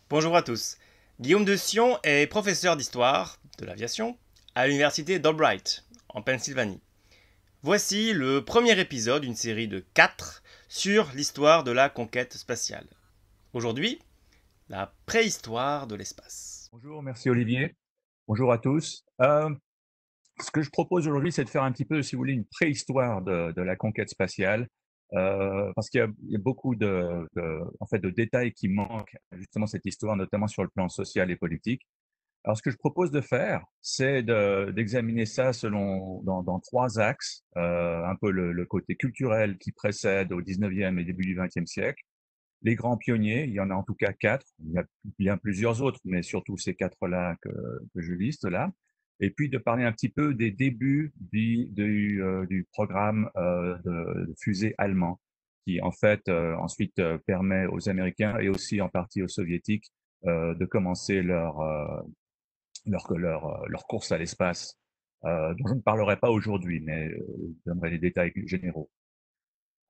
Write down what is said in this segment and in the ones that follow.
Bonjour à tous. Guillaume de Sion est professeur d'histoire de l'aviation à l'université d'Albright, en Pennsylvanie. Voici le premier épisode d'une série de 4 sur l'histoire de la conquête spatiale. Aujourd'hui, la préhistoire de l'espace. Bonjour, merci Olivier. Bonjour à tous. Ce que je propose aujourd'hui, c'est de faire un petit peu, si vous voulez, une préhistoire de la conquête spatiale, parce qu'il y a beaucoup en fait, de détails qui manquent à justement cette histoire, notamment sur le plan social et politique. Alors, ce que je propose de faire, c'est d'examiner ça dans trois axes, un peu le côté culturel qui précède au 19e et début du 20e siècle, les grands pionniers, il y en a en tout cas quatre, il y a bien plusieurs autres, mais surtout ces quatre-là que je liste là. Et puis de parler un petit peu des débuts du programme de fusée allemand, qui en fait ensuite permet aux Américains et aussi en partie aux Soviétiques de commencer leur course à l'espace, dont je ne parlerai pas aujourd'hui, mais je donnerai les détails généraux.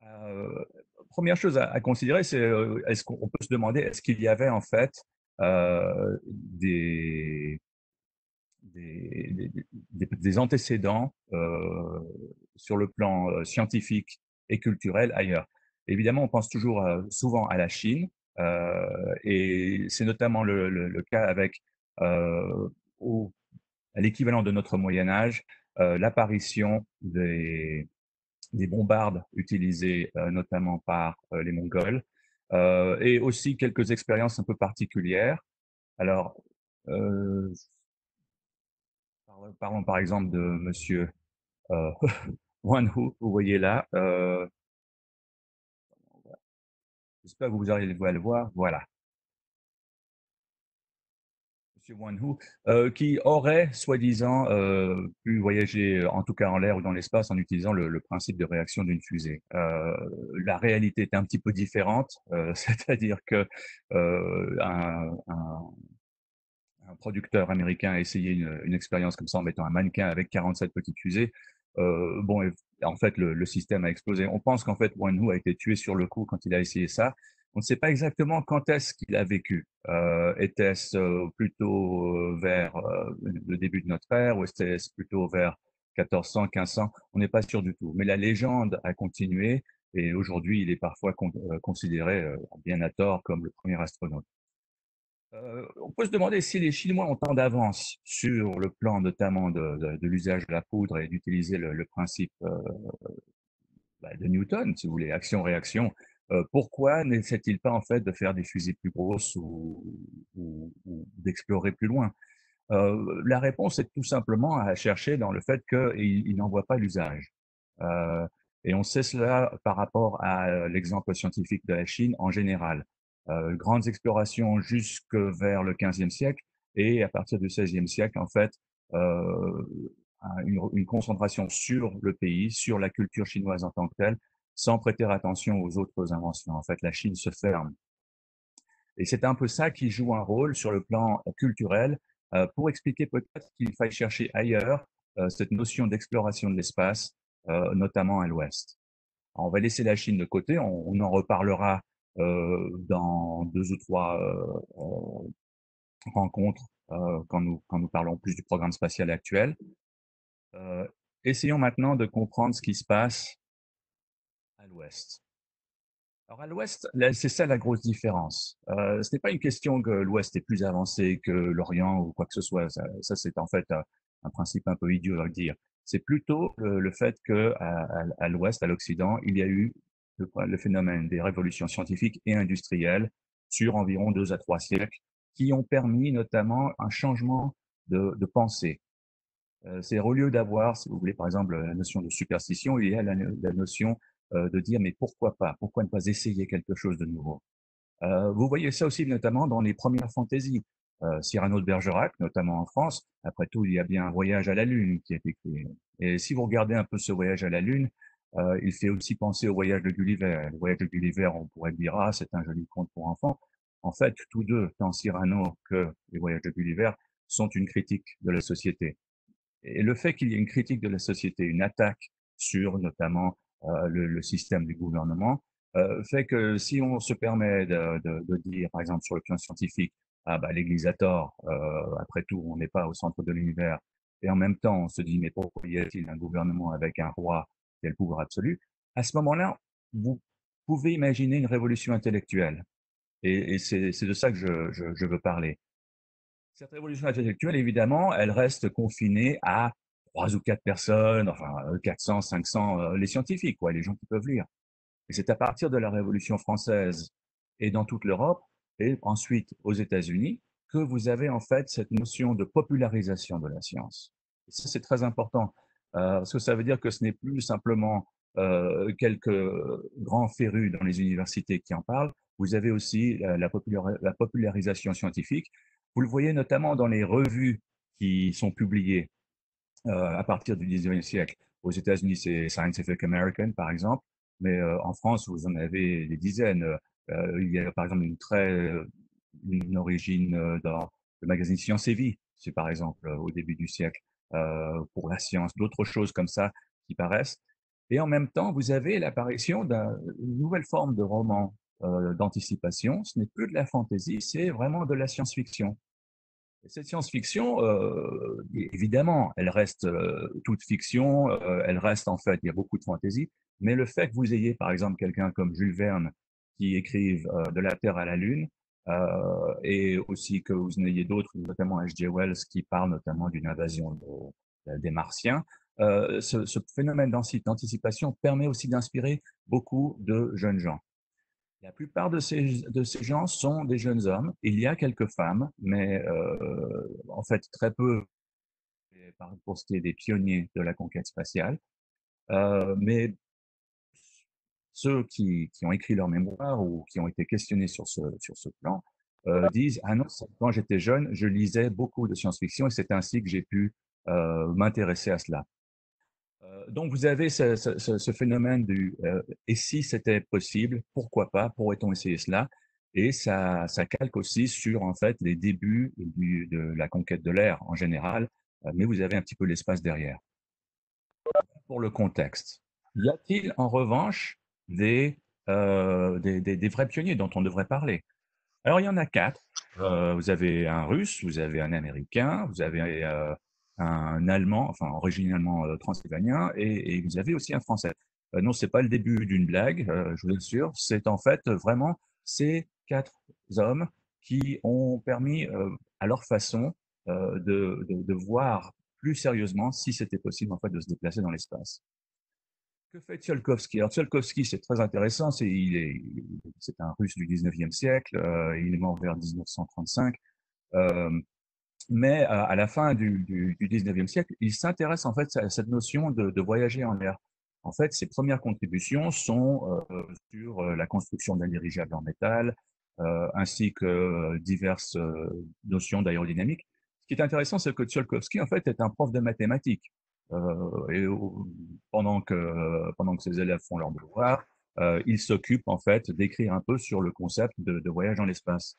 Euh, Première chose à considérer, c'est est-ce qu'on peut se demander est-ce qu'il y avait en fait des antécédents sur le plan scientifique et culturel ailleurs. Évidemment, on pense toujours souvent à la Chine, et c'est notamment le cas avec au, à l'équivalent de notre Moyen Âge, l'apparition des bombardes utilisées notamment par les Mongols, et aussi quelques expériences un peu particulières. Alors, euh, parlons par exemple de Monsieur euh, Wan Hu, vous voyez là. J'espère que vous arrivez à le voir. Voilà. Monsieur Wan Hu, qui aurait, soi-disant, pu voyager, en tout cas en l'air ou dans l'espace, en utilisant le principe de réaction d'une fusée. La réalité est un petit peu différente, c'est-à-dire que un producteur américain a essayé une expérience comme ça en mettant un mannequin avec 47 petites fusées. Bon, et en fait, le système a explosé. On pense qu'en fait, Wan Hu a été tué sur le coup quand il a essayé ça. On ne sait pas exactement quand est-ce qu'il a vécu. Était-ce plutôt vers le début de notre ère ou était-ce plutôt vers 1400, 1500? On n'est pas sûr du tout. Mais la légende a continué et aujourd'hui, il est parfois considéré, bien à tort, comme le premier astronaute. On peut se demander si les Chinois ont tant d'avance sur le plan notamment de l'usage de la poudre et d'utiliser le principe de Newton, si vous voulez, action-réaction. Pourquoi n'essaient-ils pas en fait de faire des fusées plus grosses ou d'explorer plus loin? La réponse est tout simplement à chercher dans le fait qu'ils n'en voient pas l'usage. Euh, et on sait cela par rapport à l'exemple scientifique de la Chine en général. Grandes explorations jusque vers le XVe siècle et à partir du XVIe siècle, en fait, euh, une concentration sur le pays, sur la culture chinoise en tant que telle, sans prêter attention aux autres inventions. En fait, la Chine se ferme. Et c'est un peu ça qui joue un rôle sur le plan culturel pour expliquer peut-être qu'il faille chercher ailleurs cette notion d'exploration de l'espace, notamment à l'ouest. On va laisser la Chine de côté, on en reparlera dans deux ou trois rencontres quand nous parlons plus du programme spatial actuel. Euh, Essayons maintenant de comprendre ce qui se passe à l'ouest. Alors à l'Ouest, c'est ça la grosse différence. Ce n'est pas une question que l'Ouest est plus avancé que l'Orient ou quoi que ce soit. Ça c'est en fait un principe un peu idiot à dire. C'est plutôt le fait que à l'Ouest, à l'Occident, il y a eu le phénomène des révolutions scientifiques et industrielles sur environ 2 à 3 siècles, qui ont permis notamment un changement de pensée. C'est au lieu d'avoir, si vous voulez, par exemple, la notion de superstition, il y a la notion de dire mais pourquoi pas? Pourquoi ne pas essayer quelque chose de nouveau? Vous voyez ça aussi notamment dans les premières fantaisies. Cyrano de Bergerac, notamment en France. Après tout, il y a bien un voyage à la Lune qui est écrit. Et si vous regardez un peu ce voyage à la Lune, il fait aussi penser au voyage de Gulliver. Le voyage de Gulliver, on pourrait dire, ah, c'est un joli conte pour enfants. En fait, tous deux, tant Cyrano que les voyages de Gulliver, sont une critique de la société. Et le fait qu'il y ait une critique de la société, une attaque sur notamment le système du gouvernement, fait que si on se permet de dire, par exemple sur le plan scientifique, ah bah l'Église a tort, après tout, on n'est pas au centre de l'univers. Et en même temps, on se dit, mais pourquoi y a-t-il un gouvernement avec un roi qui a le pouvoir absolu? À ce moment-là, vous pouvez imaginer une révolution intellectuelle. Et c'est de ça que je veux parler. Cette révolution intellectuelle, évidemment, elle reste confinée à 3 ou 4 personnes, enfin 400, 500, les scientifiques, quoi, les gens qui peuvent lire. Et c'est à partir de la Révolution française et dans toute l'Europe, et ensuite aux États-Unis, que vous avez en fait cette notion de popularisation de la science. Et ça, c'est très important, parce que ça veut dire que ce n'est plus simplement quelques grands férus dans les universités qui en parlent. Vous avez aussi la popularisation scientifique. Vous le voyez notamment dans les revues qui sont publiées à partir du 19e siècle. Aux États-Unis, c'est Scientific American, par exemple, mais en France, vous en avez des dizaines. Il y a par exemple une origine dans le magazine Science et Vie, c'est par exemple au début du siècle, pour la science, d'autres choses comme ça qui paraissent. Et en même temps, vous avez l'apparition d'une nouvelle forme de roman d'anticipation. Ce n'est plus de la fantaisie, c'est vraiment de la science-fiction. Et cette science-fiction, évidemment, elle reste toute fiction, elle reste en fait, il y a beaucoup de fantaisie, mais le fait que vous ayez par exemple quelqu'un comme Jules Verne qui écrive De la Terre à la Lune, et aussi que vous en ayez d'autres, notamment H.G. Wells qui parle notamment d'une invasion des Martiens, ce phénomène d'anticipation permet aussi d'inspirer beaucoup de jeunes gens. La plupart de ces gens sont des jeunes hommes. Il y a quelques femmes, mais en fait très peu pour ce qui est des pionniers de la conquête spatiale. Mais ceux qui ont écrit leur mémoire ou qui ont été questionnés sur ce plan disent ah non, quand j'étais jeune, je lisais beaucoup de science-fiction et c'est ainsi que j'ai pu m'intéresser à cela. Donc vous avez ce phénomène du et si c'était possible, pourquoi pas, pourrait-on essayer cela? Et ça calque aussi sur en fait les débuts de la conquête de l'air en général, mais vous avez un petit peu l'espace derrière. Pour le contexte, y a-t-il en revanche des vrais pionniers dont on devrait parler? Alors, il y en a quatre. Vous avez un Russe, vous avez un Américain, vous avez un Allemand, enfin originalement transylvanien, et vous avez aussi un Français. Non, c'est pas le début d'une blague, je vous assure. C'est en fait vraiment ces quatre hommes qui ont permis, à leur façon, de voir plus sérieusement si c'était possible en fait de se déplacer dans l'espace. Que fait Tsiolkovsky? Alors Tsiolkovsky, c'est très intéressant. C'est un Russe du 19e siècle. Il est mort vers 1935. Euh, mais à la fin du 19e siècle, il s'intéresse en fait à cette notion de voyager en l'air. En fait, ses premières contributions sont sur la construction d'un dirigeable en métal, ainsi que diverses notions d'aérodynamique. Ce qui est intéressant, c'est que Tsiolkovsky, en fait, est un prof de mathématiques. Pendant que ses élèves font leur devoir, il s'occupe en fait d'écrire un peu sur le concept de voyage dans l'espace.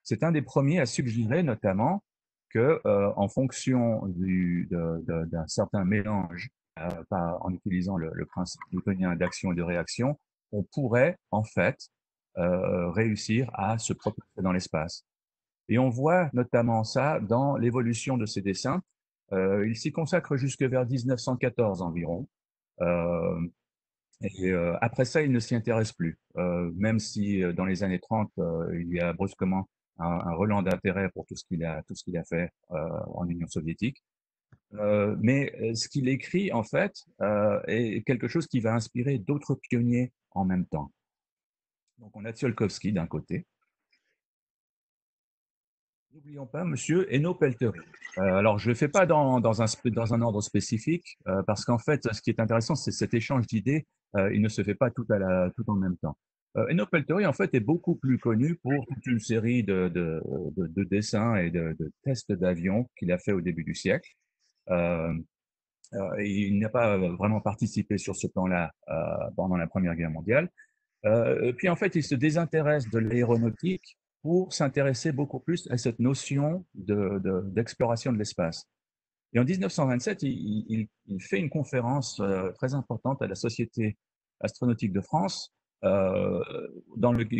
C'est un des premiers à suggérer notamment que, en fonction d'un certain mélange, en utilisant le principe newtonien d'action et de réaction, on pourrait en fait réussir à se propulser dans l'espace. Et on voit notamment ça dans l'évolution de ses dessins. Il s'y consacre jusque vers 1914 environ. Euh, Après ça, il ne s'y intéresse plus. Même si dans les années 30, il y a brusquement un relan d'intérêt pour tout ce qu'il a fait en Union soviétique. Mais ce qu'il écrit, en fait, est quelque chose qui va inspirer d'autres pionniers en même temps. Donc on a Tsiolkovsky d'un côté. N'oublions pas Monsieur Eno Pelterie. Alors, je ne le fais pas dans un ordre spécifique, parce qu'en fait, ce qui est intéressant, c'est cet échange d'idées. Il ne se fait pas tout en même temps. Eno Pelterie, en fait, est beaucoup plus connu pour toute une série de dessins et de tests d'avions qu'il a fait au début du siècle. Euh, et il n'a pas vraiment participé sur ce plan-là pendant la Première Guerre mondiale. Puis en fait, il se désintéresse de l'aéronautique pour s'intéresser beaucoup plus à cette notion d'exploration de l'espace. Et en 1927, il fait une conférence très importante à la Société astronautique de France euh,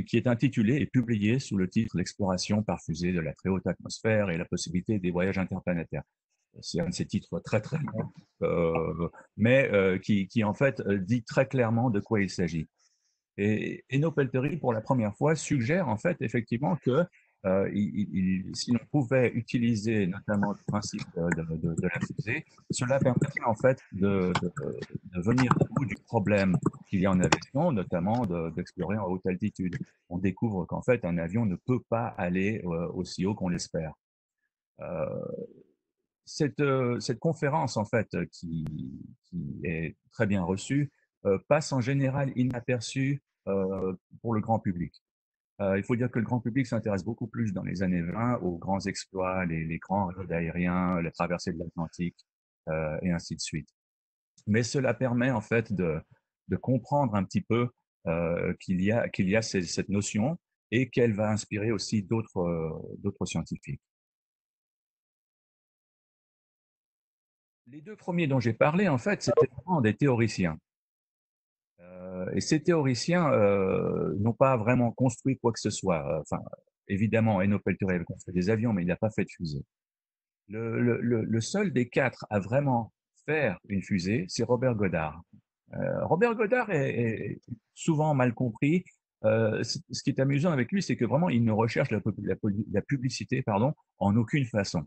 qui est intitulé et publié sous le titre L'exploration par fusée de la très haute atmosphère et la possibilité des voyages interplanétaires. C'est un de ces titres très très longs, mais qui en fait dit très clairement de quoi il s'agit. Et Eno Pelteri, pour la première fois, suggère en fait effectivement que si l'on pouvait utiliser notamment le principe de la fusée, cela permettrait en fait de venir au bout du problème qu'il y a en aviation, notamment d'explorer en haute altitude. On découvre qu'en fait un avion ne peut pas aller aussi haut qu'on l'espère. Euh, cette conférence, en fait, qui est très bien reçue, passe en général inaperçue pour le grand public. Il faut dire que le grand public s'intéresse beaucoup plus dans les années 20 aux grands exploits, les grands raids aériens, la traversée de l'Atlantique, et ainsi de suite. Mais cela permet en fait de comprendre un petit peu qu'il y a cette notion et qu'elle va inspirer aussi d'autres scientifiques. Les deux premiers dont j'ai parlé, en fait, c'était vraiment des théoriciens. Et ces théoriciens n'ont pas vraiment construit quoi que ce soit. Enfin, évidemment, Eno Peltier avait construit des avions, mais il n'a pas fait de fusée. Le seul des quatre à vraiment faire une fusée, c'est Robert Goddard. Robert Goddard est souvent mal compris. Ce qui est amusant avec lui, c'est que vraiment, il ne recherche la publicité, pardon, en aucune façon.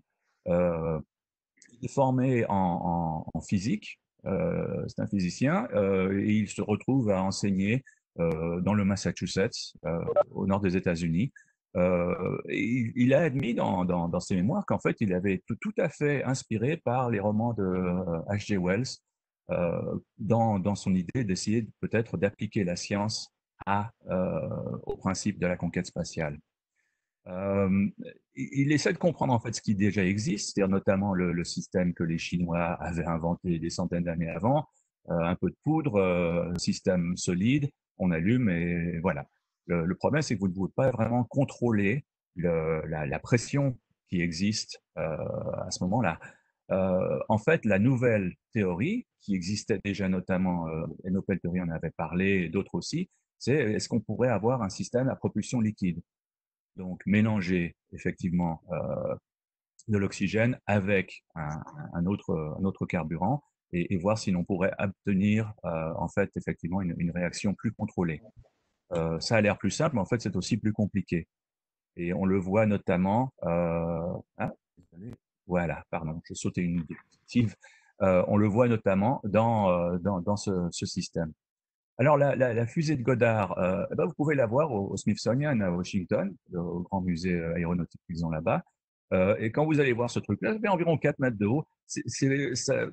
Euh, il est formé en physique, c'est un physicien, et il se retrouve à enseigner dans le Massachusetts, au nord des États-Unis. Il a admis dans ses mémoires qu'en fait, il avait été tout à fait inspiré par les romans de H.G. Wells dans son idée d'essayer peut-être d'appliquer la science au principe de la conquête spatiale. Euh, il essaie de comprendre en fait ce qui déjà existe, c'est-à-dire notamment le système que les Chinois avaient inventé des centaines d'années avant, un peu de poudre, système solide, on allume et voilà. Le problème, c'est que vous ne pouvez pas vraiment contrôler la pression qui existe à ce moment-là. En fait, la nouvelle théorie, qui existait déjà notamment, Eno Pelteri en avait parlé, et d'autres aussi, c'est est-ce qu'on pourrait avoir un système à propulsion liquide? Donc mélanger effectivement de l'oxygène avec un autre carburant et voir si l'on pourrait obtenir en fait effectivement une réaction plus contrôlée. Ça a l'air plus simple, mais en fait c'est aussi plus compliqué. Et on le voit notamment. Désolé. Voilà, pardon, j'ai sauté une diapositive. On le voit notamment dans ce système. Alors, la fusée de Goddard, eh ben, vous pouvez la voir au Smithsonian à Washington, au grand musée aéronautique qu'ils ont là-bas. Et quand vous allez voir ce truc-là, ça fait environ 4 mètres de haut.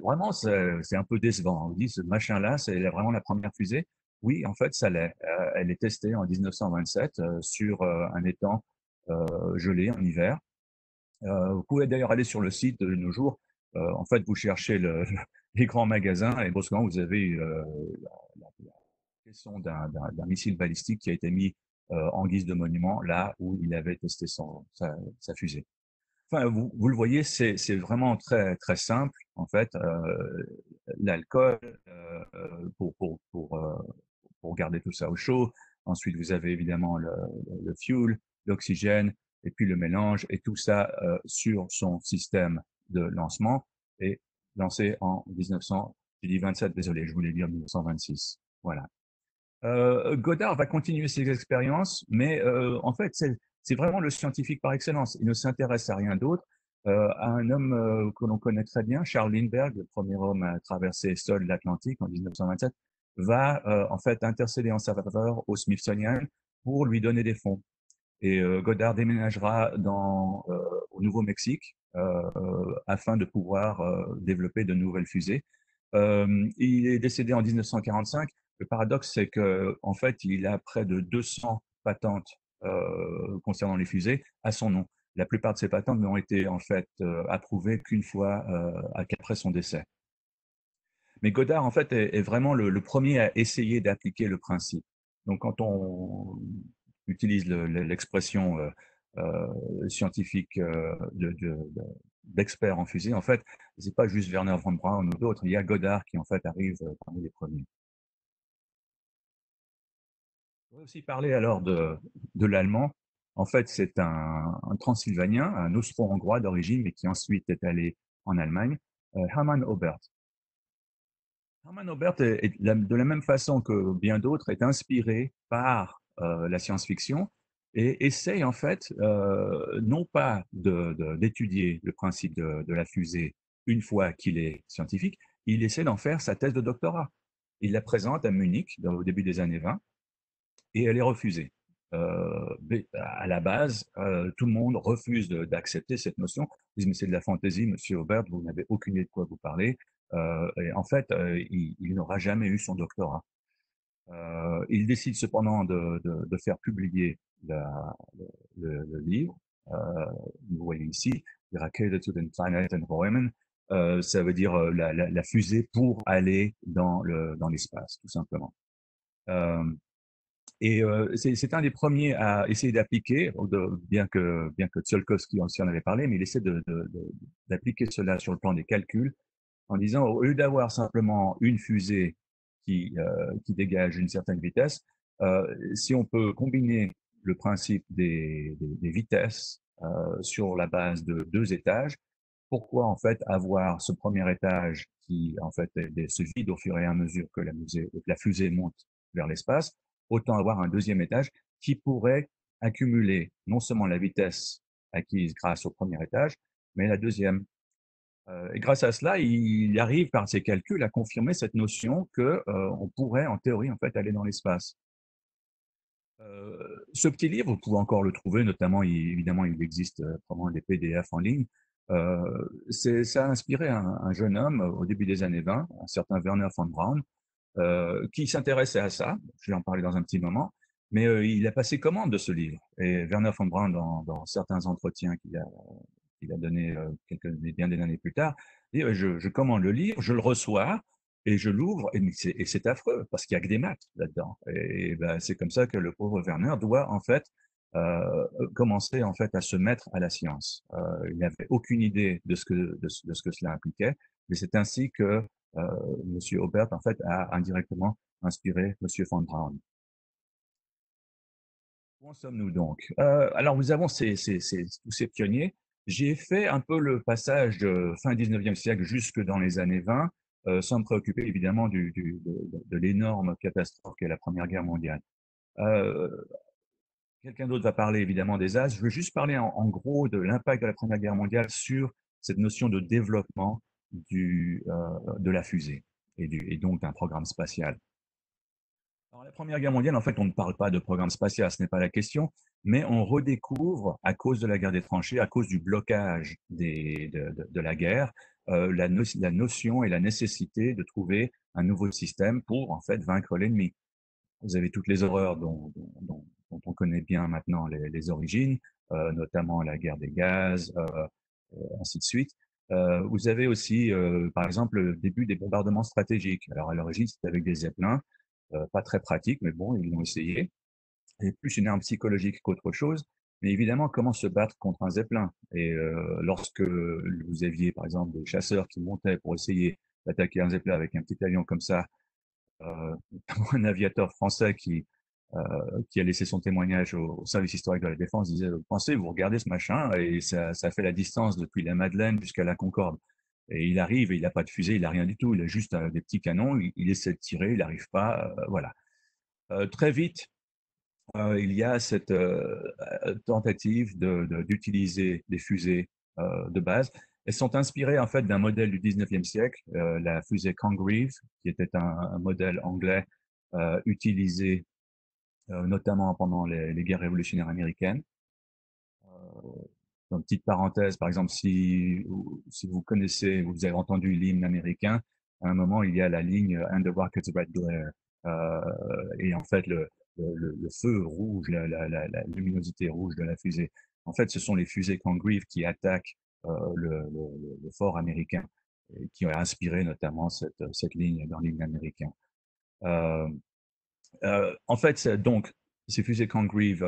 Vraiment, c'est un peu décevant. On vous dit, ce machin-là, c'est vraiment la première fusée. Oui, en fait, ça l'est. Elle est testée en 1927 sur un étang gelé en hiver. Vous pouvez d'ailleurs aller sur le site de nos jours. En fait, vous cherchez les grands magasins et brusquement, vous avez la question d'un missile balistique qui a été mis en guise de monument là où il avait testé sa fusée. Enfin, vous le voyez, c'est vraiment très très simple en fait. L'alcool pour garder tout ça au chaud. Ensuite, vous avez évidemment le fuel, l'oxygène et puis le mélange et tout ça sur son système de lancement et lancé en 1900. J'ai dit 27, désolé, je voulais dire 1926. Voilà. Goddard va continuer ses expériences, mais en fait, c'est vraiment le scientifique par excellence. Il ne s'intéresse à rien d'autre. À un homme que l'on connaît très bien, Charles Lindbergh, le premier homme à traverser seul l'Atlantique en 1927, va en fait intercéder en sa faveur au Smithsonian pour lui donner des fonds. Et Goddard déménagera au Nouveau-Mexique afin de pouvoir développer de nouvelles fusées. Il est décédé en 1945. Le paradoxe, c'est que en fait, il a près de 200 patentes concernant les fusées à son nom. La plupart de ces patentes n'ont été en fait approuvées qu'une fois qu'après son décès. Mais Goddard, en fait, est vraiment le premier à essayer d'appliquer le principe. Donc, quand on utilise l'expression scientifique d'expert en fusée, en fait, c'est pas juste Werner von Braun ou d'autres. Il y a Goddard qui, en fait, arrive parmi les premiers. On va aussi parler alors de l'allemand. En fait, c'est un Transylvanien, un Austro-Hongrois d'origine, mais qui ensuite est allé en Allemagne, Hermann Oberth. Hermann Oberth de la même façon que bien d'autres, est inspiré par la science-fiction et essaye en fait non pas d'étudier le principe de la fusée une fois qu'il est scientifique, il essaie d'en faire sa thèse de doctorat. Il la présente à Munich au début des années 20 et elle est refusée. À la base, tout le monde refuse d'accepter cette notion. Ils disent, mais c'est de la fantaisie, monsieur Aubert, vous n'avez aucune idée de quoi vous parlez. Et en fait, il n'aura jamais eu son doctorat. Il décide cependant de faire publier le livre. Vous voyez ici, Die Rakete zu den Planeten Räumen. Ça veut dire la fusée pour aller dans l'espace, tout simplement. Et c'est un des premiers à essayer d'appliquer, bien que Tsiolkovsky aussi en avait parlé, mais il essaie d'appliquer cela sur le plan des calculs en disant au lieu d'avoir simplement une fusée qui dégage une certaine vitesse, si on peut combiner le principe des vitesses sur la base de deux étages, pourquoi en fait avoir ce premier étage qui en fait se vide au fur et à mesure que la fusée monte vers l'espace, autant avoir un deuxième étage qui pourrait accumuler non seulement la vitesse acquise grâce au premier étage, mais la deuxième. Et grâce à cela, il arrive par ses calculs à confirmer cette notion que on pourrait en théorie en fait aller dans l'espace. Ce petit livre, vous pouvez encore le trouver, notamment, évidemment, il existe probablement des PDF en ligne. Ça a inspiré un jeune homme au début des années 20, un certain Werner von Braun, qui s'intéressait à ça. Je vais en parler dans un petit moment. Mais il a passé commande de ce livre. Et Werner von Braun, dans certains entretiens qu'il a donné bien des années plus tard, dit, je commande le livre, je le reçois, et je l'ouvre, et c'est affreux, parce qu'il y a que des maths là-dedans. Et ben, c'est comme ça que le pauvre Werner doit, en fait, commencer, en fait, à se mettre à la science. Il n'avait aucune idée de ce que cela impliquait, mais c'est ainsi que Monsieur Aubert, en fait, a indirectement inspiré Monsieur von Braun. Où en sommes-nous donc? Alors, nous avons tous ces pionniers. J'ai fait un peu le passage de fin 19e siècle jusque dans les années 20, sans me préoccuper évidemment de l'énorme catastrophe qu'est la Première Guerre mondiale. Euh, Quelqu'un d'autre va parler évidemment des As. Je veux juste parler en gros de l'impact de la Première Guerre mondiale sur cette notion de développement de la fusée et donc d'un programme spatial. Alors, la Première Guerre mondiale, en fait, on ne parle pas de programme spatial, ce n'est pas la question, mais on redécouvre, à cause de la guerre des tranchées, à cause du blocage de la guerre, la notion et la nécessité de trouver un nouveau système pour, en fait, vaincre l'ennemi. Vous avez toutes les horreurs dont on connaît bien maintenant les origines, notamment la guerre des gaz, ainsi de suite. Vous avez aussi, par exemple, le début des bombardements stratégiques. Alors, à l'origine, c'était avec des zeppelins, pas très pratique, mais bon, ils l'ont essayé. Et plus une arme psychologique qu'autre chose. Mais évidemment, comment se battre contre un zeppelin? Et lorsque vous aviez, par exemple, des chasseurs qui montaient pour essayer d'attaquer un zeppelin avec un petit avion comme ça, notamment un aviateur français qui a laissé son témoignage au service historique de la défense, disait, pensez, vous regardez ce machin, et ça fait la distance depuis la Madeleine jusqu'à la Concorde. Et il arrive, et il n'a pas de fusée, il n'a rien du tout, il a juste des petits canons, il essaie de tirer, il n'arrive pas, voilà. Très vite, il y a cette tentative d'utiliser des fusées de base. Elles sont inspirées en fait d'un modèle du 19e siècle, la fusée Congreve, qui était un modèle anglais utilisé notamment pendant les guerres révolutionnaires américaines. Une petite parenthèse, par exemple, si vous connaissez, vous avez entendu l'hymne américain, à un moment, il y a la ligne And the rocket's red glare. Et en fait, le feu rouge, la luminosité rouge de la fusée, en fait, ce sont les fusées Congreve qui attaquent le fort américain et qui ont inspiré notamment cette ligne dans l'hymne américain. Euh, En fait, donc, ces fusées Congreve,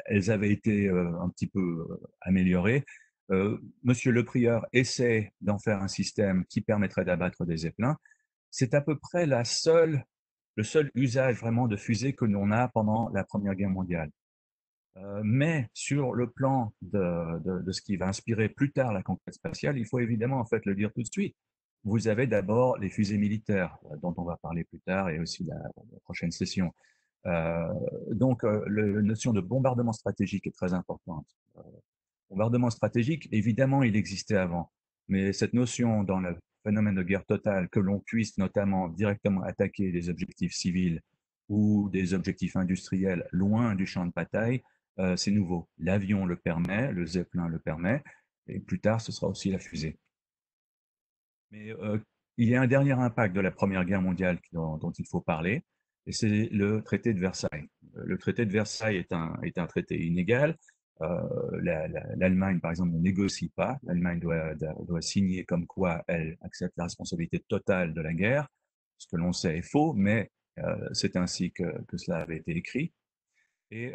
elles avaient été un petit peu améliorées. Monsieur le Prieur essaie d'en faire un système qui permettrait d'abattre des zeppelins. C'est à peu près le seul usage vraiment de fusée que l'on a pendant la Première Guerre mondiale. Mais sur le plan de ce qui va inspirer plus tard la conquête spatiale, il faut évidemment en fait le dire tout de suite. Vous avez d'abord les fusées militaires, dont on va parler plus tard et aussi la prochaine session. Euh, donc, la notion de bombardement stratégique est très importante. Bombardement stratégique, évidemment, il existait avant, mais cette notion dans le phénomène de guerre totale, que l'on puisse notamment directement attaquer des objectifs civils ou des objectifs industriels loin du champ de bataille, c'est nouveau. L'avion le permet, le Zeppelin le permet, et plus tard, ce sera aussi la fusée. Mais il y a un dernier impact de la Première Guerre mondiale dont il faut parler, et c'est le traité de Versailles. Le traité de Versailles est un traité inégal. L'Allemagne, par exemple, ne négocie pas. L'Allemagne doit signer comme quoi elle accepte la responsabilité totale de la guerre. Ce que l'on sait est faux, mais c'est ainsi que cela avait été écrit. Et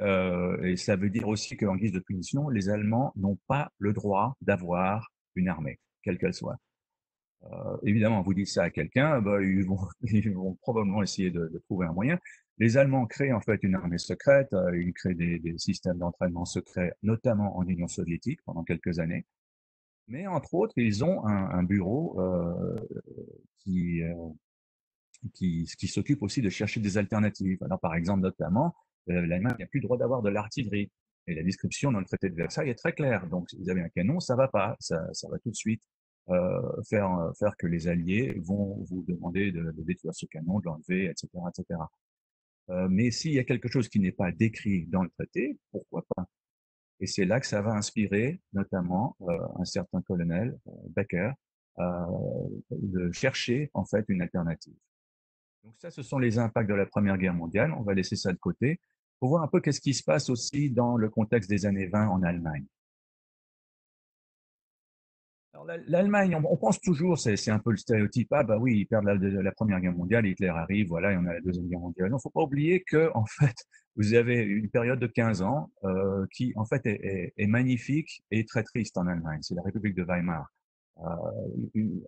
cela veut dire aussi qu'en guise de punition, les Allemands n'ont pas le droit d'avoir une armée, quelle qu'elle soit. Évidemment, vous dites ça à quelqu'un, bah, ils vont probablement essayer de trouver un moyen. Les Allemands créent en fait une armée secrète, ils créent des systèmes d'entraînement secrets, notamment en Union soviétique pendant quelques années. Mais entre autres, ils ont un bureau qui, euh, qui s'occupe aussi de chercher des alternatives. Alors, par exemple, notamment, l'Allemagne n'a plus le droit d'avoir de l'artillerie. Et la description dans le traité de Versailles est très claire. Donc, si vous avez un canon, ça va pas. Ça va tout de suite faire que les Alliés vont vous demander de détruire ce canon, de l'enlever, etc., etc. Mais s'il y a quelque chose qui n'est pas décrit dans le traité, pourquoi pas? Et c'est là que ça va inspirer, notamment, un certain colonel, Becker, de chercher en fait une alternative. Donc ça, ce sont les impacts de la Première Guerre mondiale. On va laisser ça de côté pour voir un peu qu'est-ce qui se passe aussi dans le contexte des années 20 en Allemagne. Alors l'Allemagne, on pense toujours, c'est un peu le stéréotype, ah bah oui, ils perdent la Première Guerre mondiale, Hitler arrive, voilà, et on a la Deuxième Guerre mondiale. Non, faut pas oublier que en fait, vous avez une période de 15 ans qui en fait est magnifique et très triste en Allemagne. C'est la République de Weimar. Une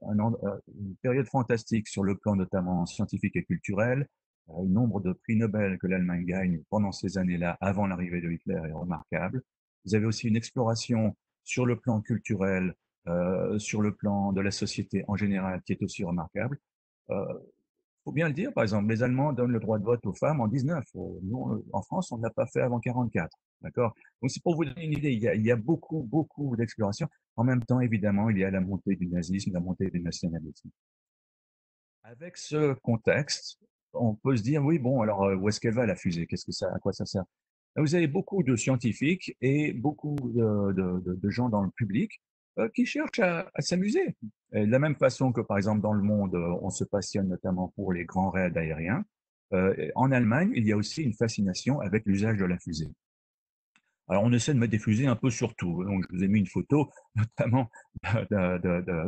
période fantastique sur le plan notamment scientifique et culturel. Le nombre de prix Nobel que l'Allemagne gagne pendant ces années-là, avant l'arrivée de Hitler, est remarquable. Vous avez aussi une exploration sur le plan culturel, sur le plan de la société en général, qui est aussi remarquable. Faut bien le dire, par exemple, les Allemands donnent le droit de vote aux femmes en 19. Nous, en France, on ne l'a pas fait avant 44. D'accord? Donc, c'est pour vous donner une idée. Il y a beaucoup, beaucoup d'exploration. En même temps, évidemment, il y a la montée du nazisme, la montée du nationalisme. Avec ce contexte, on peut se dire, oui, bon, alors, où est-ce qu'elle va, la fusée? À quoi ça sert? Vous avez beaucoup de scientifiques et beaucoup de gens dans le public qui cherchent à s'amuser. Et de la même façon que, par exemple, dans le monde, on se passionne notamment pour les grands raids aériens, en Allemagne, il y a aussi une fascination avec l'usage de la fusée. Alors, on essaie de mettre des fusées un peu sur tout. Donc, je vous ai mis une photo, notamment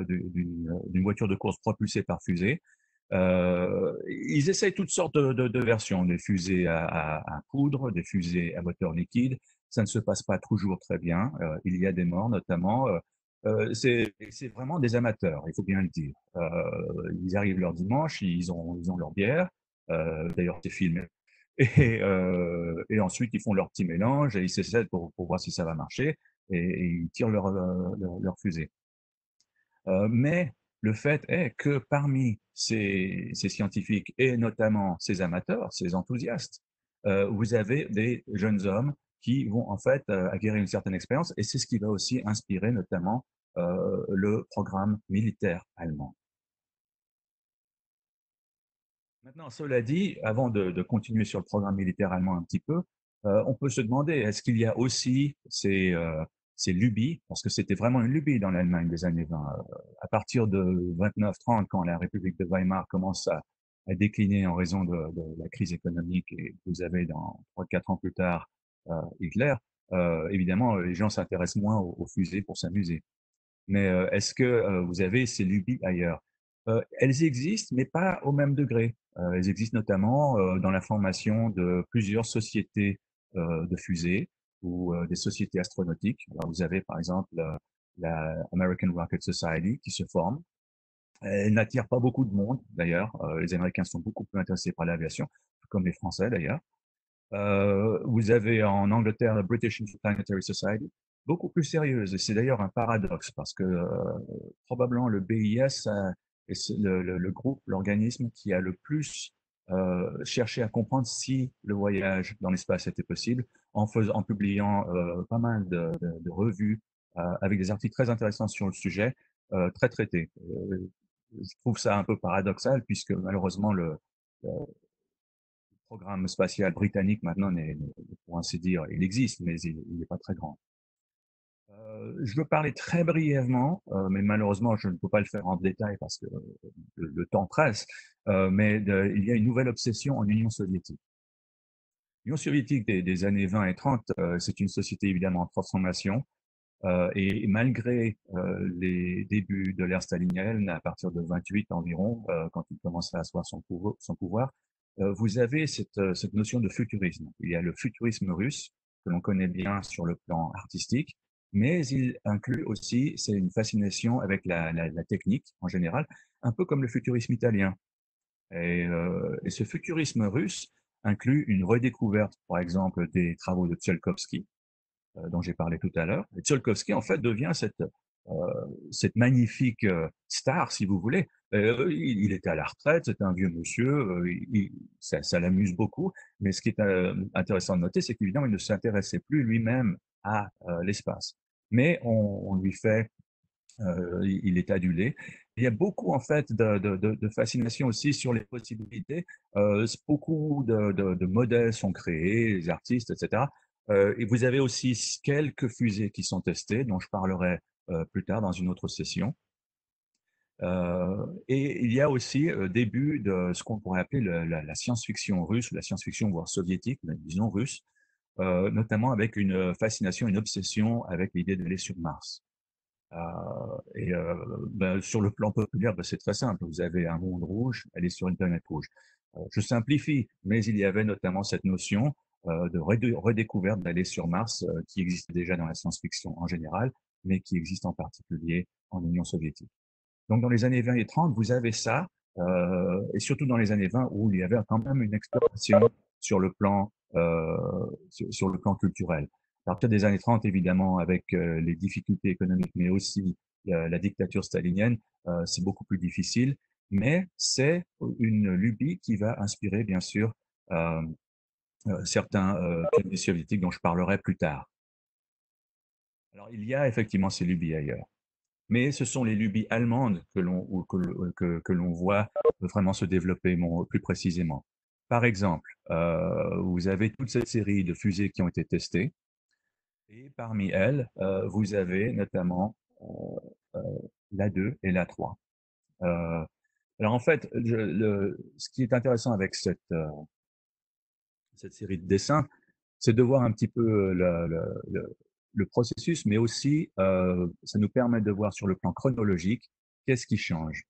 d'une voiture de course propulsée par fusée. Ils essayent toutes sortes de versions, des fusées à poudre, des fusées à moteur liquide. Ça ne se passe pas toujours très bien. Il y a des morts, notamment. C'est vraiment des amateurs, il faut bien le dire. Ils arrivent leur dimanche, ils ont leur bière. D'ailleurs, c'est filmé. Et ensuite, ils font leur petit mélange et ils s'essaient pour voir si ça va marcher et ils tirent leur fusée. Mais le fait est que parmi ces scientifiques et notamment ces amateurs, ces enthousiastes, vous avez des jeunes hommes qui vont en fait acquérir une certaine expérience et c'est ce qui va aussi inspirer notamment le programme militaire allemand. Maintenant, cela dit, avant de continuer sur le programme militaire allemand un petit peu, on peut se demander, est-ce qu'il y a aussi ces lubies, parce que c'était vraiment une lubie dans l'Allemagne des années 20, à partir de 29-30, quand la République de Weimar commence à décliner en raison de la crise économique, et vous avez dans 3-4 ans plus tard Hitler, évidemment, les gens s'intéressent moins aux fusées pour s'amuser. Mais est-ce que vous avez ces lubies ailleurs? Elles existent, mais pas au même degré. Elles existent notamment dans la formation de plusieurs sociétés de fusées ou des sociétés astronautiques. Alors, vous avez par exemple la American Rocket Society qui se forme. Elle n'attire pas beaucoup de monde, d'ailleurs. Les Américains sont beaucoup plus intéressés par l'aviation, comme les Français, d'ailleurs. Vous avez en Angleterre la British Interplanetary Society, beaucoup plus sérieuse. Et c'est d'ailleurs un paradoxe parce que probablement le BIS est le groupe, l'organisme qui a le plus cherché à comprendre si le voyage dans l'espace était possible en publiant pas mal de revues avec des articles très intéressants sur le sujet, très traités. Je trouve ça un peu paradoxal puisque malheureusement le programme spatial britannique maintenant pour ainsi dire, il existe, mais il n'est pas très grand. Je veux parler très brièvement, mais malheureusement je ne peux pas le faire en détail parce que le temps presse, il y a une nouvelle obsession en Union soviétique. L'Union soviétique des années 20 et 30, c'est une société évidemment en transformation, et malgré les débuts de l'ère stalinienne, à partir de 28 environ, quand il commence à asseoir son pouvoir, vous avez cette notion de futurisme. Il y a le futurisme russe, que l'on connaît bien sur le plan artistique, mais il inclut aussi, c'est une fascination avec la technique en général, un peu comme le futurisme italien. Et ce futurisme russe inclut une redécouverte, par exemple, des travaux de Tsiolkovsky, dont j'ai parlé tout à l'heure. Et Tsiolkovsky, en fait, devient cette magnifique star, si vous voulez. Il était à la retraite, c'était un vieux monsieur, ça l'amuse beaucoup. Mais ce qui est intéressant de noter, c'est qu'évidemment, il ne s'intéressait plus lui-même à l'espace. Mais on lui fait il est adulé. Il y a beaucoup en fait de fascination aussi sur les possibilités. Beaucoup de modèles sont créés, les artistes, etc. Et vous avez aussi quelques fusées qui sont testées, dont je parlerai plus tard dans une autre session. Et il y a aussi début de ce qu'on pourrait appeler la science-fiction russe, la science-fiction voire soviétique, mais disons russe, notamment avec une fascination, une obsession avec l'idée d'aller sur Mars. Sur le plan populaire, c'est très simple. Vous avez un monde rouge, elle est sur une planète rouge. Je simplifie, mais il y avait notamment cette notion de redécouverte d'aller sur Mars qui existait déjà dans la science-fiction en général, mais qui existe en particulier en Union soviétique. Donc dans les années 20 et 30, vous avez ça, et surtout dans les années 20 où il y avait quand même une exploration sur le plan sur le plan culturel. À partir des années 30, évidemment, avec les difficultés économiques, mais aussi la dictature stalinienne, c'est beaucoup plus difficile. Mais c'est une lubie qui va inspirer, bien sûr, euh, certains pays soviétiques dont je parlerai plus tard. Alors, il y a effectivement ces lubies ailleurs. Mais ce sont les lubies allemandes que l'on voit vraiment se développer plus précisément. Par exemple, vous avez toute cette série de fusées qui ont été testées, et parmi elles, vous avez notamment euh, l'A2 et l'A3. Euh, alors en fait, ce qui est intéressant avec cette série de dessins, c'est de voir un petit peu le processus, mais aussi ça nous permet de voir sur le plan chronologique qu'est-ce qui change.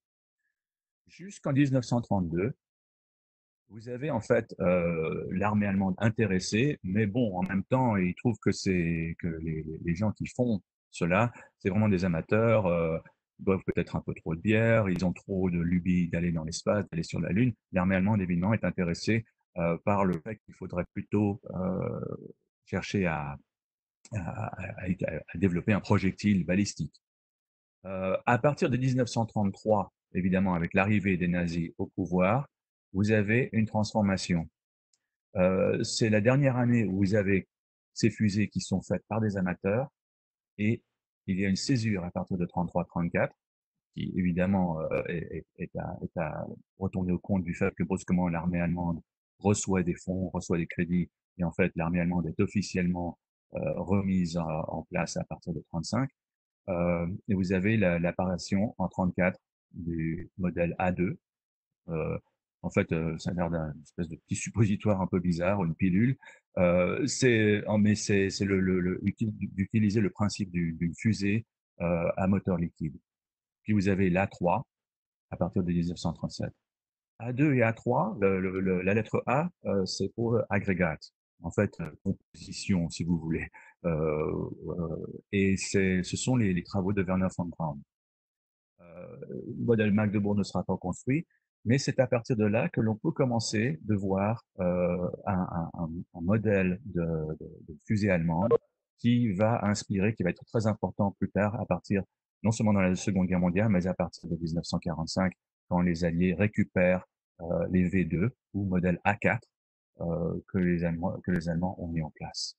Jusqu'en 1932, vous avez en fait l'armée allemande intéressée, mais bon, en même temps, ils trouvent que les gens qui font cela, c'est vraiment des amateurs, boivent peut-être un peu trop de bière, ils ont trop de lubie d'aller dans l'espace, d'aller sur la Lune. L'armée allemande, évidemment, est intéressée par le fait qu'il faudrait plutôt chercher à développer un projectile balistique. À partir de 1933, évidemment, avec l'arrivée des nazis au pouvoir, vous avez une transformation. C'est la dernière année où vous avez ces fusées qui sont faites par des amateurs et il y a une césure à partir de 33-34 qui évidemment est à retourner au compte du fait que brusquement l'armée allemande reçoit des fonds, reçoit des crédits et en fait l'armée allemande est officiellement remise en place à partir de 35. Et vous avez l'apparition en 34 du modèle A2. Euh, en fait, ça a l'air d'une espèce de petit suppositoire un peu bizarre, une pilule. Mais c'est d'utiliser le principe d'une fusée à moteur liquide. Puis vous avez l'A3 à partir de 1937. A2 et A3, la lettre A, c'est pour agrégate. En fait, composition, si vous voulez. Et ce sont les travaux de Werner von Braun. le modèle Magdebourg ne sera pas construit, mais c'est à partir de là que l'on peut commencer de voir un modèle de fusée allemande qui va inspirer, qui va être très important plus tard, à partir non seulement dans la Seconde Guerre mondiale, mais à partir de 1945, quand les Alliés récupèrent les V2 ou modèle A4 que les Allemands ont mis en place.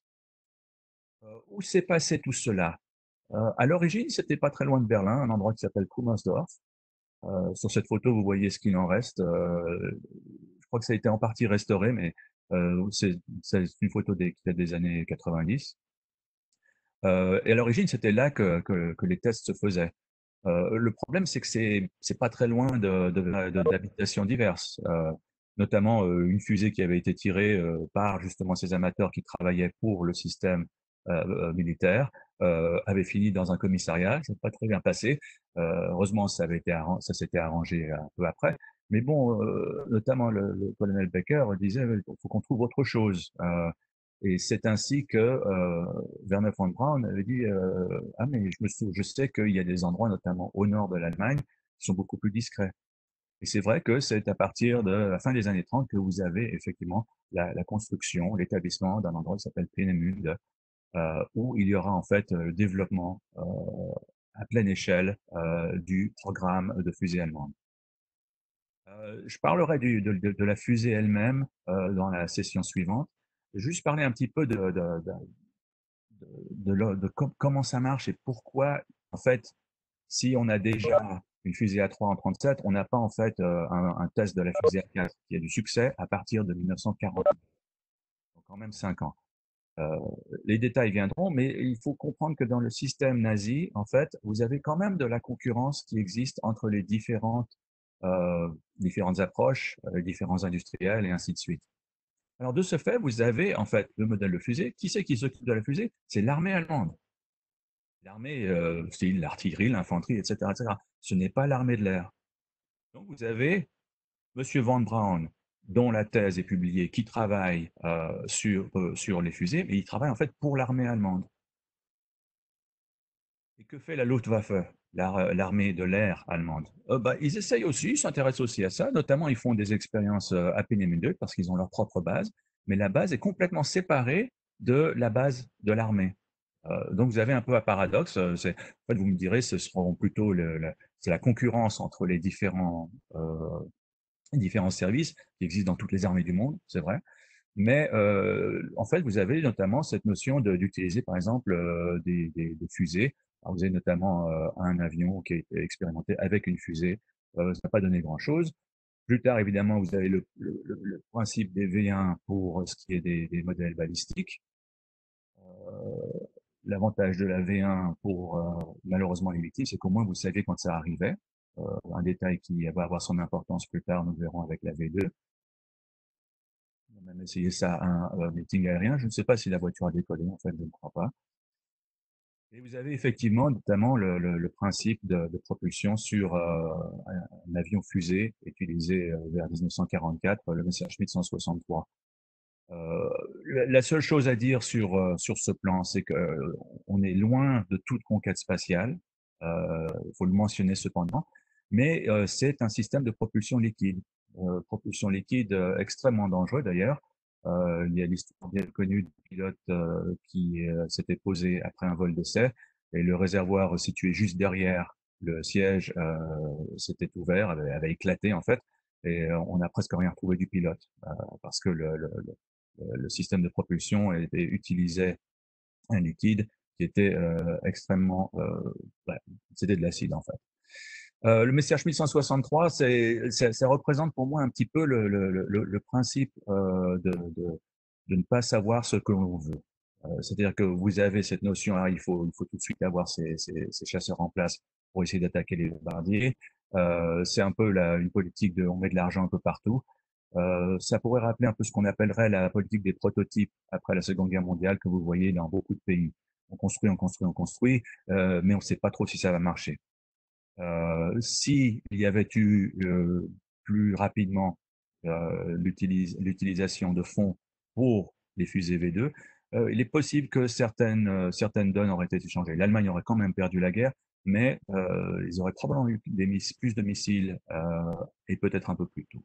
Où s'est passé tout cela? À l'origine, c'était pas très loin de Berlin, un endroit qui s'appelle Kummersdorf. Sur cette photo, vous voyez ce qu'il en reste. Je crois que ça a été en partie restauré, mais c'est une photo qui date des années 90. Et à l'origine, c'était là que les tests se faisaient. Le problème, c'est que c'est pas très loin d'habitations diverses, notamment une fusée qui avait été tirée par justement ces amateurs qui travaillaient pour le système militaire avait fini dans un commissariat. Ça n'a pas très bien passé. Heureusement, ça s'était arrangé un peu après. Mais bon, notamment le colonel Becker disait il faut qu'on trouve autre chose. Et c'est ainsi que Werner von Braun avait dit ah mais je sais qu'il y a des endroits notamment au nord de l'Allemagne qui sont beaucoup plus discrets. Et c'est vrai que c'est à partir de la fin des années 30 que vous avez effectivement la construction, l'établissement d'un endroit qui s'appelle Peenemünde, où il y aura en fait le développement à pleine échelle du programme de fusée allemande. Je parlerai de la fusée elle-même dans la session suivante. Juste parler un petit peu comment ça marche et pourquoi, en fait, si on a déjà une fusée A3 en 37, on n'a pas en fait un test de la fusée A4 qui a du succès à partir de 1940. Donc quand même 5 ans. Euh, les détails viendront, mais il faut comprendre que dans le système nazi, en fait, vous avez quand même de la concurrence qui existe entre les différentes approches, les différents industriels et ainsi de suite. Alors de ce fait, vous avez en fait le modèle de fusée. Qui c'est qui s'occupe de la fusée? C'est l'armée allemande. L'armée, c'est l'artillerie, l'infanterie, etc., etc. Ce n'est pas l'armée de l'air. Donc vous avez Monsieur Von Braun, dont la thèse est publiée, qui travaille sur les fusées, mais il travaille en fait pour l'armée allemande. Et que fait la Luftwaffe, l'armée de l'air allemande? Ils essayent aussi, ils s'intéressent aussi à ça, notamment ils font des expériences à Peenemünde parce qu'ils ont leur propre base, mais la base est complètement séparée de la base de l'armée. Donc vous avez un peu un paradoxe. En fait, vous me direz, ce seront plutôt c'est la concurrence entre les différents services qui existent dans toutes les armées du monde, c'est vrai. Mais en fait, vous avez notamment cette notion d'utiliser, par exemple, des fusées. Alors, vous avez notamment un avion qui a été expérimenté avec une fusée. Ça n'a pas donné grand-chose. Plus tard, évidemment, vous avez le principe des V1 pour ce qui est des modèles balistiques. L'avantage de la V1 pour malheureusement les victimes, c'est qu'au moins vous saviez quand ça arrivait. Un détail qui va avoir son importance plus tard, nous verrons avec la V2. On a même essayé ça à un meeting aérien. Je ne sais pas si la voiture a décollé, en fait, je ne crois pas. Et vous avez effectivement notamment le principe de propulsion sur un avion fusée utilisé vers 1944, le Messerschmitt 163. La seule chose à dire sur ce plan, c'est que on est loin de toute conquête spatiale. Il faut le mentionner cependant, mais c'est un système de propulsion liquide extrêmement dangereux d'ailleurs. Il y a l'histoire bien connue du pilote qui s'était posé après un vol d'essai et le réservoir situé juste derrière le siège s'était ouvert, avait éclaté en fait, et on n'a presque rien retrouvé du pilote parce que le système de propulsion utilisait un liquide qui était extrêmement, c'était de l'acide en fait. Le Messerschmitt 163, ça représente pour moi un petit peu le principe de ne pas savoir ce que l'on veut. C'est-à-dire que vous avez cette notion, il faut tout de suite avoir ces chasseurs en place pour essayer d'attaquer les bombardiers. C'est un peu une politique on met de l'argent un peu partout. Ça pourrait rappeler un peu ce qu'on appellerait la politique des prototypes après la Seconde Guerre mondiale que vous voyez dans beaucoup de pays. On construit, on construit, on construit, mais on ne sait pas trop si ça va marcher. S'il y avait eu plus rapidement l'utilisation de fonds pour les fusées V2, il est possible que certaines donnes auraient été changées. L'Allemagne aurait quand même perdu la guerre, mais ils auraient probablement eu plus de missiles et peut-être un peu plus tôt.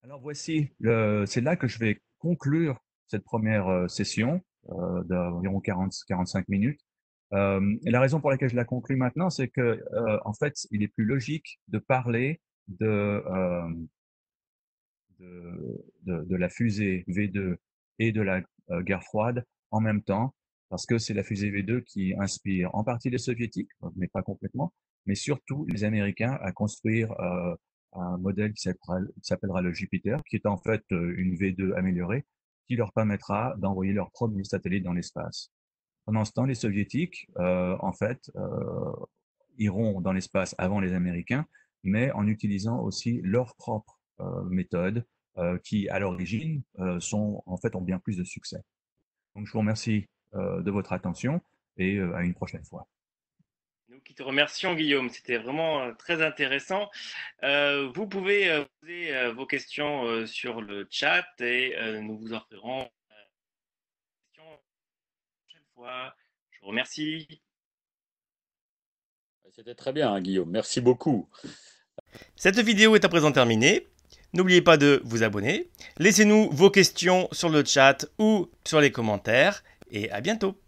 Alors voici, c'est là que je vais conclure cette première session d'environ 40-45 minutes. Et la raison pour laquelle je la conclue maintenant, c'est que en fait, il est plus logique de parler de la fusée V2 et de la guerre froide en même temps, parce que c'est la fusée V2 qui inspire en partie les soviétiques, mais pas complètement, mais surtout les Américains à construire un modèle qui s'appellera le Jupiter, qui est en fait une V2 améliorée, qui leur permettra d'envoyer leur premier satellite dans l'espace. Pendant ce temps, les soviétiques, en fait, iront dans l'espace avant les Américains, mais en utilisant aussi leurs propres méthodes qui, à l'origine, en fait, ont bien plus de succès. Donc, je vous remercie de votre attention et à une prochaine fois. Nous qui te remercions, Guillaume. C'était vraiment très intéressant. Vous pouvez poser vos questions sur le chat et nous vous offrirons des questions la prochaine fois. Je vous remercie. C'était très bien, hein, Guillaume. Merci beaucoup. Cette vidéo est à présent terminée. N'oubliez pas de vous abonner. Laissez-nous vos questions sur le chat ou sur les commentaires. Et à bientôt.